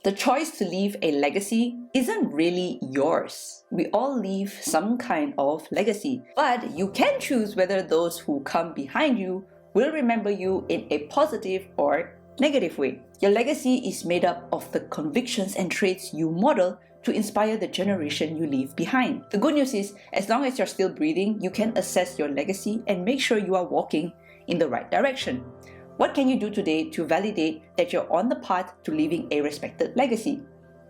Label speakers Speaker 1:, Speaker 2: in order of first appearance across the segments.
Speaker 1: The choice to leave a legacy isn't really yours. We all leave some kind of legacy, but you can choose whether those who come behind you will remember you in a positive or negative way. Your legacy is made up of the convictions and traits you model to inspire the generation you leave behind. The good news is, as long as you're still breathing, you can assess your legacy and make sure you are walking in the right direction. What can you do today to validate that you're on the path to leaving a respected legacy?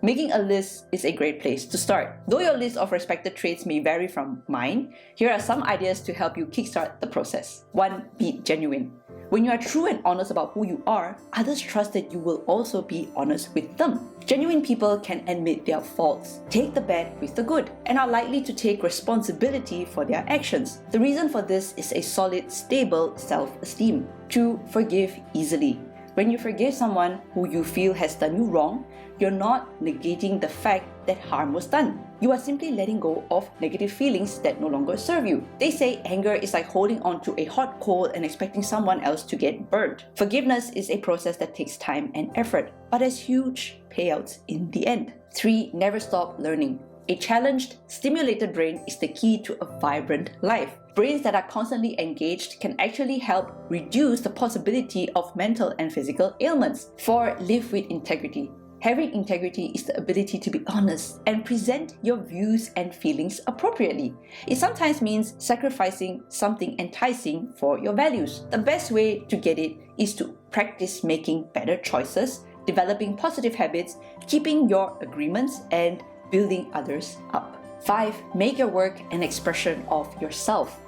Speaker 1: Making a list is a great place to start. Though your list of respected traits may vary from mine, here are some ideas to help you kickstart the process. 1. Be genuine. When you are true and honest about who you are, others trust that you will also be honest with them. Genuine people can admit their faults, take the bad with the good, and are likely to take responsibility for their actions. The reason for this is a solid, stable self-esteem. 2. Forgive easily. When you forgive someone who you feel has done you wrong, you're not negating the fact that harm was done. You are simply letting go of negative feelings that no longer serve you. They say anger is like holding on to a hot coal and expecting someone else to get burnt. Forgiveness is a process that takes time and effort, but has huge payouts in the end. 3. Never stop learning. A challenged, stimulated brain is the key to a vibrant life. Brains that are constantly engaged can actually help reduce the possibility of mental and physical ailments. 4. Live with integrity. Having integrity is the ability to be honest and present your views and feelings appropriately. It sometimes means sacrificing something enticing for your values. The best way to get it is to practice making better choices, developing positive habits, keeping your agreements, and building others up. 5. Make your work an expression of yourself.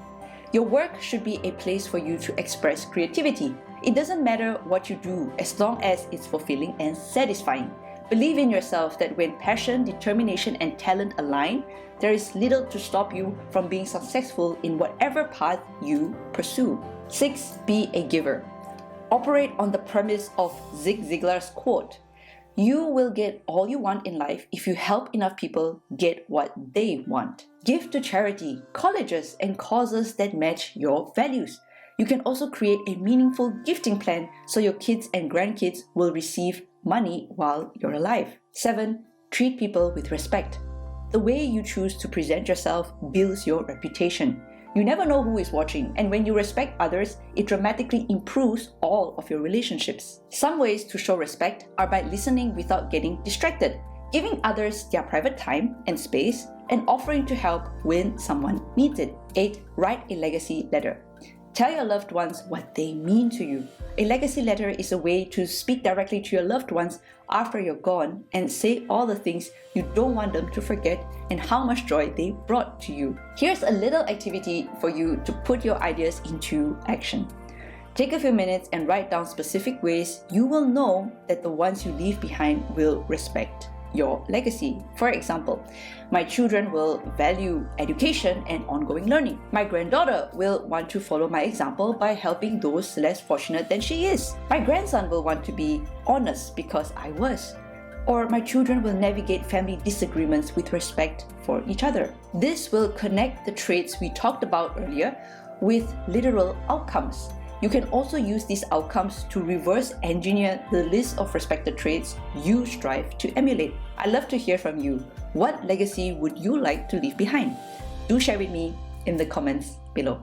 Speaker 1: Your work should be a place for you to express creativity. It doesn't matter what you do as long as it's fulfilling and satisfying. Believe in yourself that when passion, determination, and talent align, there is little to stop you from being successful in whatever path you pursue. 6. Be a giver. Operate on the premise of Zig Ziglar's quote, "You will get all you want in life if you help enough people get what they want." Give to charity, colleges, and causes that match your values. You can also create a meaningful gifting plan so your kids and grandkids will receive money while you're alive. 7. Treat people with respect. The way you choose to present yourself builds your reputation. You never know who is watching, and when you respect others, it dramatically improves all of your relationships. Some ways to show respect are by listening without getting distracted, giving others their private time and space, and offering to help when someone needs it. 8. Write a legacy letter. Tell your loved ones what they mean to you. A legacy letter is a way to speak directly to your loved ones after you're gone and say all the things you don't want them to forget and how much joy they brought to you. Here's a little activity for you to put your ideas into action. Take a few minutes and write down specific ways you will know that the ones you leave behind will respect your legacy. For example, my children will value education and ongoing learning. My granddaughter will want to follow my example by helping those less fortunate than she is. My grandson will want to be honest because I was. Or my children will navigate family disagreements with respect for each other. This will connect the traits we talked about earlier with literal outcomes. You can also use these outcomes to reverse engineer the list of respected traits you strive to emulate. I'd love to hear from you. What legacy would you like to leave behind? Do share with me in the comments below.